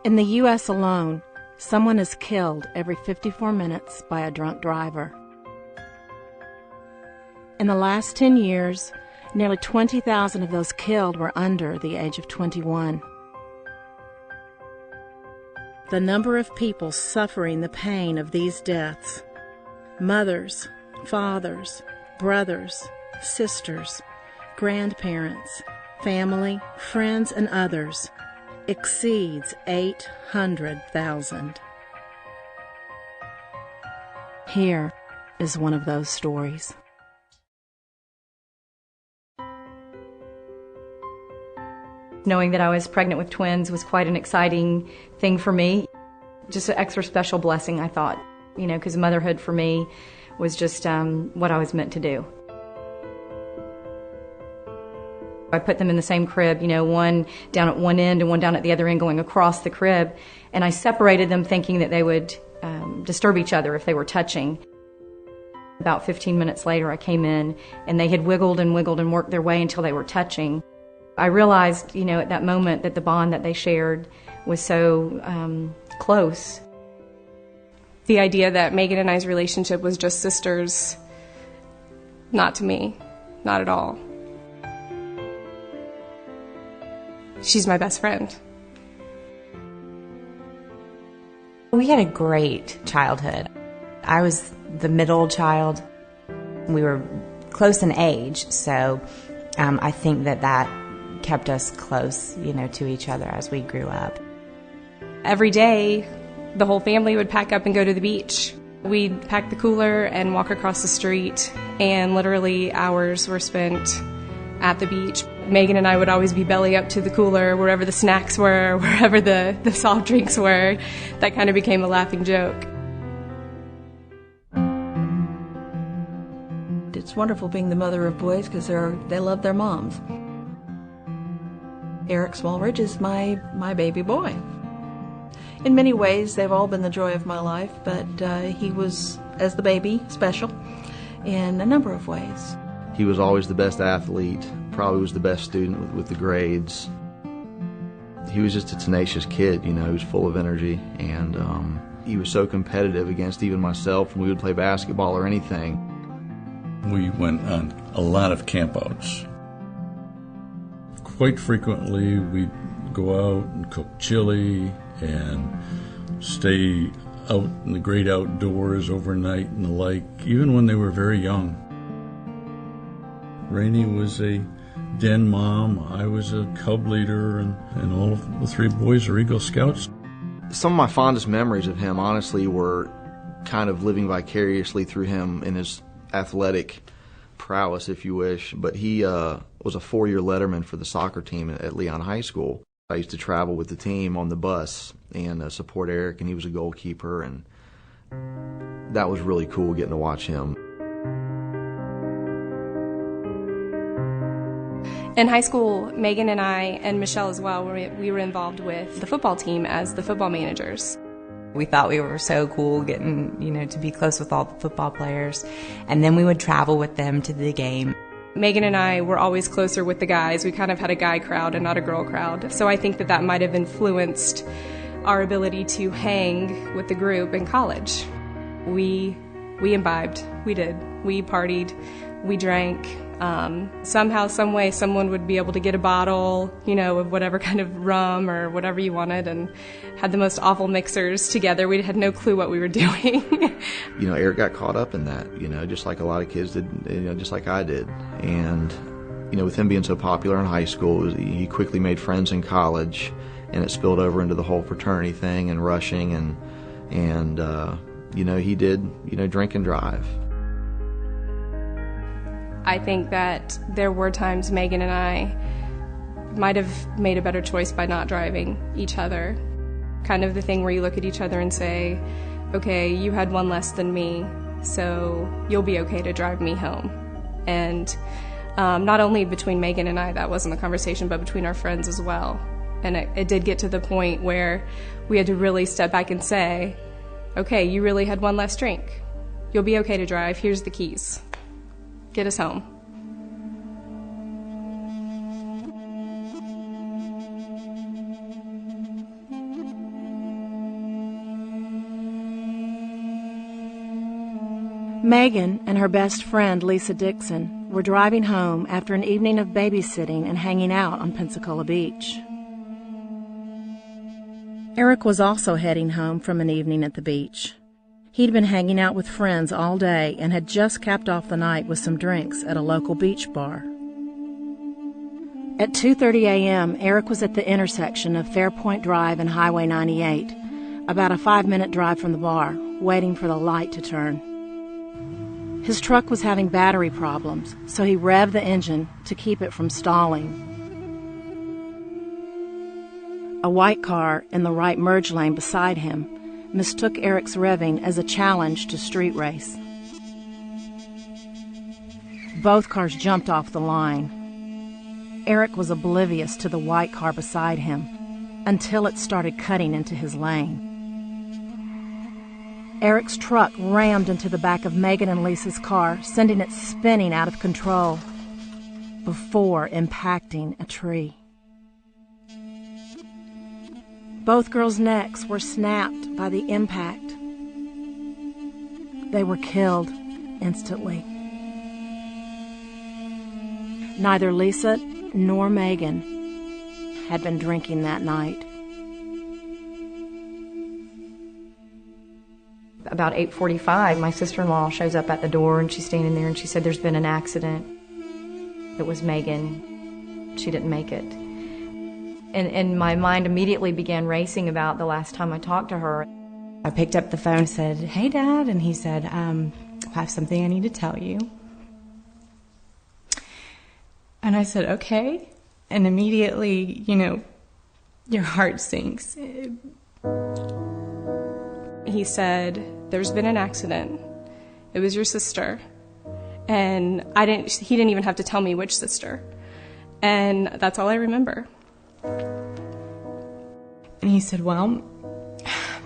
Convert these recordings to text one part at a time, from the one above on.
In the U.S. alone, someone is killed every 54 minutes by a drunk driver. In the last 10 years, nearly 20,000 of those killed were under the age of 21. The number of people suffering the pain of these deaths, mothers, fathers, brothers, sisters, grandparents, family, friends, and others, exceeds 800,000. Here is one of those stories. Knowing that I was pregnant with twins was quite an exciting thing for me. Just an extra special blessing, I thought, because motherhood for me was just what I was meant to do. I put them in the same crib, one down at one end and one down at the other end going across the crib, and I separated them thinking that they would disturb each other if they were touching. About 15 minutes later, I came in, and they had wiggled and wiggled and worked their way until they were touching. I realized, at that moment that the bond that they shared was so close. The idea that Meagan and I's relationship was just sisters, not to me, not at all. She's my best friend. We had a great childhood. I was the middle child. We were close in age, so I think that kept us close, to each other as we grew up. Every day, the whole family would pack up and go to the beach. We'd pack the cooler and walk across the street, and literally hours were spent at the beach. Meagan and I would always be belly up to the cooler, wherever the snacks were, wherever the soft drinks were. That kind of became a laughing joke. It's wonderful being the mother of boys because they love their moms. Eric Smallridge is my baby boy. In many ways, they've all been the joy of my life, but he was, as the baby, special in a number of ways. He was always the best athlete, probably was the best student with the grades. He was just a tenacious kid, he was full of energy, and he was so competitive against even myself when we would play basketball or anything. We went on a lot of campouts. Quite frequently, we'd go out and cook chili and stay out in the great outdoors overnight and the like, even when they were very young. Rainey was a den mom, I was a cub leader, and all of the three boys are Eagle Scouts. Some of my fondest memories of him, honestly, were kind of living vicariously through him in his athletic prowess, if you wish, but he was a 4-year letterman for the soccer team at Leon High School. I used to travel with the team on the bus and support Eric, and he was a goalkeeper, and that was really cool getting to watch him. In high school, Meagan and I, and Michelle as well, we were involved with the football team as the football managers. We thought we were so cool getting, to be close with all the football players. And then we would travel with them to the game. Meagan and I were always closer with the guys. We kind of had a guy crowd and not a girl crowd. So I think that might have influenced our ability to hang with the group in college. We imbibed. We did. We partied. We drank. Somehow, some way, someone would be able to get a bottle, of whatever kind of rum or whatever you wanted, and had the most awful mixers together. We had no clue what we were doing. Eric got caught up in that, just like a lot of kids did, just like I did. And, with him being so popular in high school, he quickly made friends in college, and it spilled over into the whole fraternity thing and rushing, and he did, drink and drive. I think that there were times Meagan and I might have made a better choice by not driving each other. Kind of the thing where you look at each other and say, okay, you had one less than me, so you'll be okay to drive me home. And not only between Meagan and I, that wasn't the conversation, but between our friends as well. And it did get to the point where we had to really step back and say, okay, you really had one less drink. You'll be okay to drive. Here's the keys. Get us home. Meagan and her best friend, Lisa Dickson, were driving home after an evening of babysitting and hanging out on Pensacola Beach. Eric was also heading home from an evening at the beach. He'd been hanging out with friends all day and had just capped off the night with some drinks at a local beach bar. At 2:30 a.m., Eric was at the intersection of Fairpoint Drive and Highway 98, about a 5-minute drive from the bar, waiting for the light to turn. His truck was having battery problems, so he revved the engine to keep it from stalling. A white car in the right merge lane beside him mistook Eric's revving as a challenge to street race. Both cars jumped off the line. Eric was oblivious to the white car beside him until it started cutting into his lane. Eric's truck rammed into the back of Meagan and Lisa's car, sending it spinning out of control before impacting a tree. Both girls' necks were snapped by the impact. They were killed instantly. Neither Lisa nor Meagan had been drinking that night. About 8:45, my sister-in-law shows up at the door, and she's standing there, and she said, "There's been an accident. It was Meagan. She didn't make it." And my mind immediately began racing about the last time I talked to her. I picked up the phone and said, "Hey, Dad," and he said, "I have something I need to tell you." And I said, "Okay." And immediately, your heart sinks. He said, "There's been an accident. It was your sister." And he didn't even have to tell me which sister. And that's all I remember. And he said, "Well,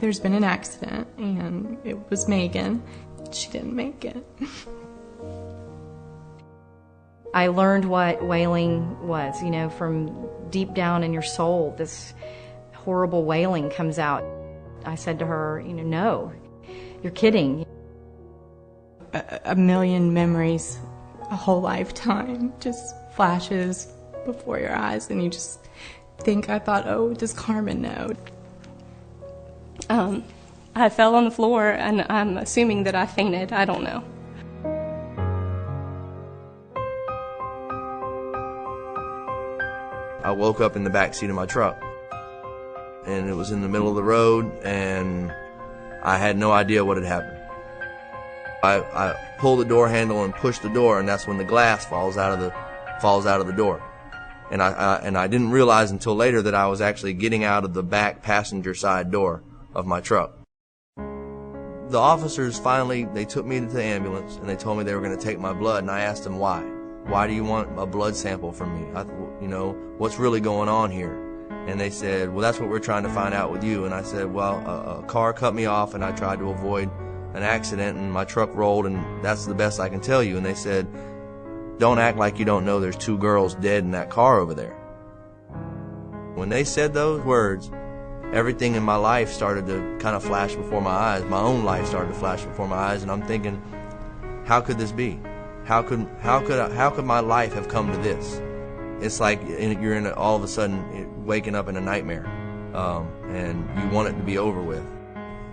there's been an accident, and it was Meagan. She didn't make it." I learned what wailing was, from deep down in your soul, this horrible wailing comes out. I said to her, "No, you're kidding." A million memories, a whole lifetime just flashes before your eyes, and you just think, I thought, oh, does Carmen know? I fell on the floor, and I'm assuming that I fainted. I don't know. I woke up in the back seat of my truck, and it was in the middle of the road, and I had no idea what had happened. I pulled the door handle and pushed the door, and that's when the glass falls out of the door. And I didn't realize until later that I was actually getting out of the back passenger side door of my truck. The officers finally, they took me to the ambulance, and they told me they were going to take my blood, and I asked them why. Why do you want a blood sample from me? What's really going on here? And they said, well, that's what we're trying to find out with you. And I said, well, a car cut me off, and I tried to avoid an accident, and my truck rolled, and that's the best I can tell you. And they said, don't act like you don't know there's 2 girls dead in that car over there. When they said those words, everything in my life started to kind of flash before my eyes. My own life started to flash before my eyes, and I'm thinking, how could this be? How could my life have come to this? It's like you're all of a sudden waking up in a nightmare, and you want it to be over with.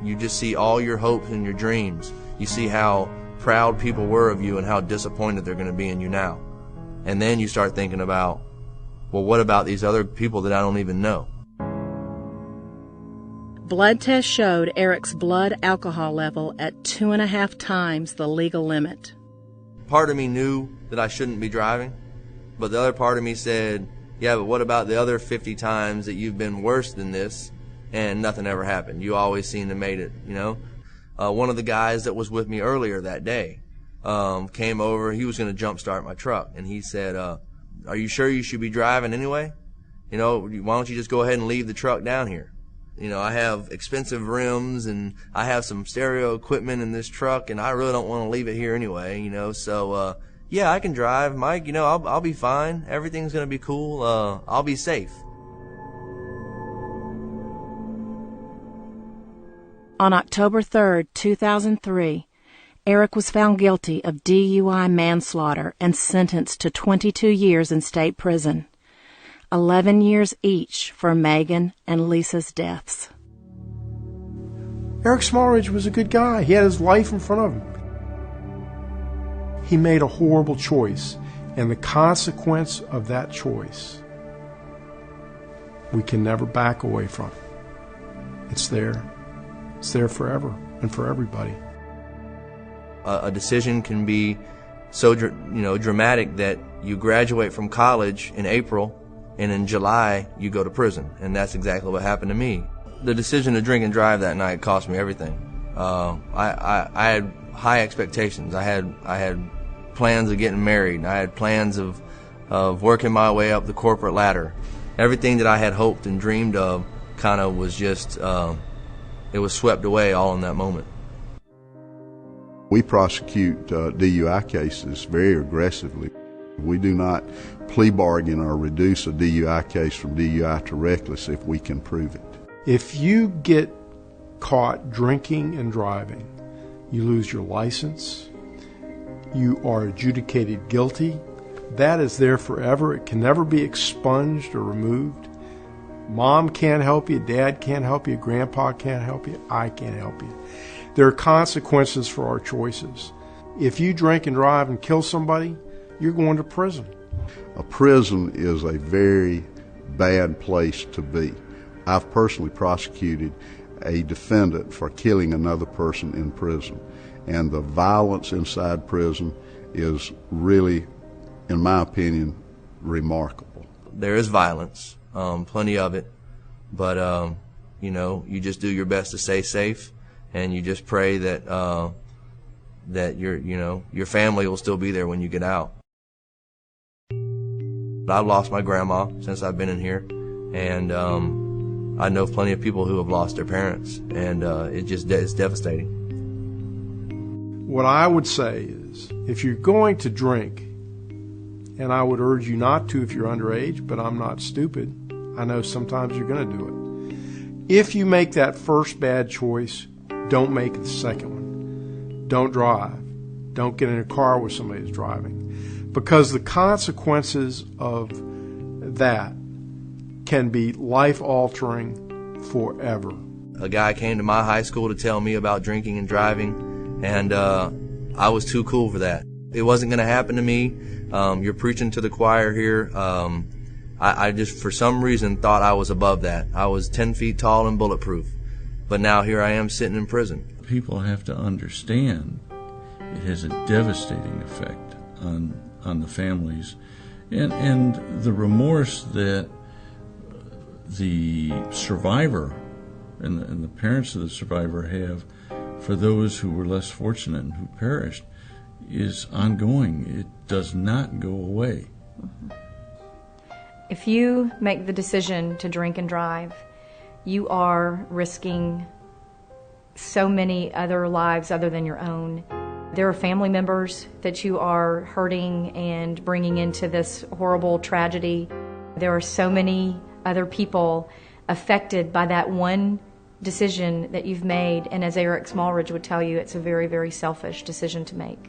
You just see all your hopes and your dreams. You see how proud people were of you and how disappointed they're going to be in you now. And then you start thinking about, well, what about these other people that I don't even know? Blood tests showed Eric's blood alcohol level at 2.5 times the legal limit. Part of me knew that I shouldn't be driving, but the other part of me said, yeah, but what about the other 50 times that you've been worse than this and nothing ever happened? You always seem to made it, One of the guys that was with me earlier that day came over. He was going to jump start my truck, and he said, are you sure you should be driving anyway? Why don't you just go ahead and leave the truck down here? I have expensive rims, and I have some stereo equipment in this truck, and I really don't want to leave it here anyway, so yeah, I can drive, Mike, I'll be fine. Everything's going to be cool. I'll be safe. On October 3rd, 2003, Eric was found guilty of DUI manslaughter and sentenced to 22 years in state prison, 11 years each for Meagan and Lisa's deaths. Eric Smallridge was a good guy. He had his life in front of him. He made a horrible choice, and the consequence of that choice, we can never back away from. It's there. It's there forever and for everybody. A decision can be so dramatic that you graduate from college in April, and in July you go to prison, and that's exactly what happened to me. The decision to drink and drive that night cost me everything. I had high expectations. I had plans of getting married. I had plans of working my way up the corporate ladder. Everything that I had hoped and dreamed of kind of was just, it was swept away all in that moment. We prosecute DUI cases very aggressively. We do not plea bargain or reduce a DUI case from DUI to reckless if we can prove it. If you get caught drinking and driving, you lose your license, you are adjudicated guilty. That is there forever. It can never be expunged or removed. Mom can't help you, Dad can't help you, Grandpa can't help you, I can't help you. There are consequences for our choices. If you drink and drive and kill somebody, you're going to prison. A prison is a very bad place to be. I've personally prosecuted a defendant for killing another person in prison, and the violence inside prison is really, in my opinion, remarkable. There is violence, plenty of it, but you just do your best to stay safe, and you just pray that that your family will still be there when you get out. I've lost my grandma since I've been in here, and I know plenty of people who have lost their parents, and it's devastating. What I would say is, if you're going to drink, and I would urge you not to if you're underage, but I'm not stupid. I know sometimes you're going to do it. If you make that first bad choice, don't make the second one. Don't drive. Don't get in a car where somebody's driving. Because the consequences of that can be life-altering forever. A guy came to my high school to tell me about drinking and driving, and I was too cool for that. It wasn't going to happen to me. You're preaching to the choir here. I just, for some reason, thought I was above that. I was 10 feet tall and bulletproof. But now here I am sitting in prison. People have to understand it has a devastating effect on the families, and the remorse that the survivor and the parents of the survivor have for those who were less fortunate and who perished is ongoing. It does not go away. If you make the decision to drink and drive, you are risking so many other lives other than your own. There are family members that you are hurting and bringing into this horrible tragedy. There are so many other people affected by that one decision that you've made, and as Eric Smallridge would tell you, it's a very, very selfish decision to make.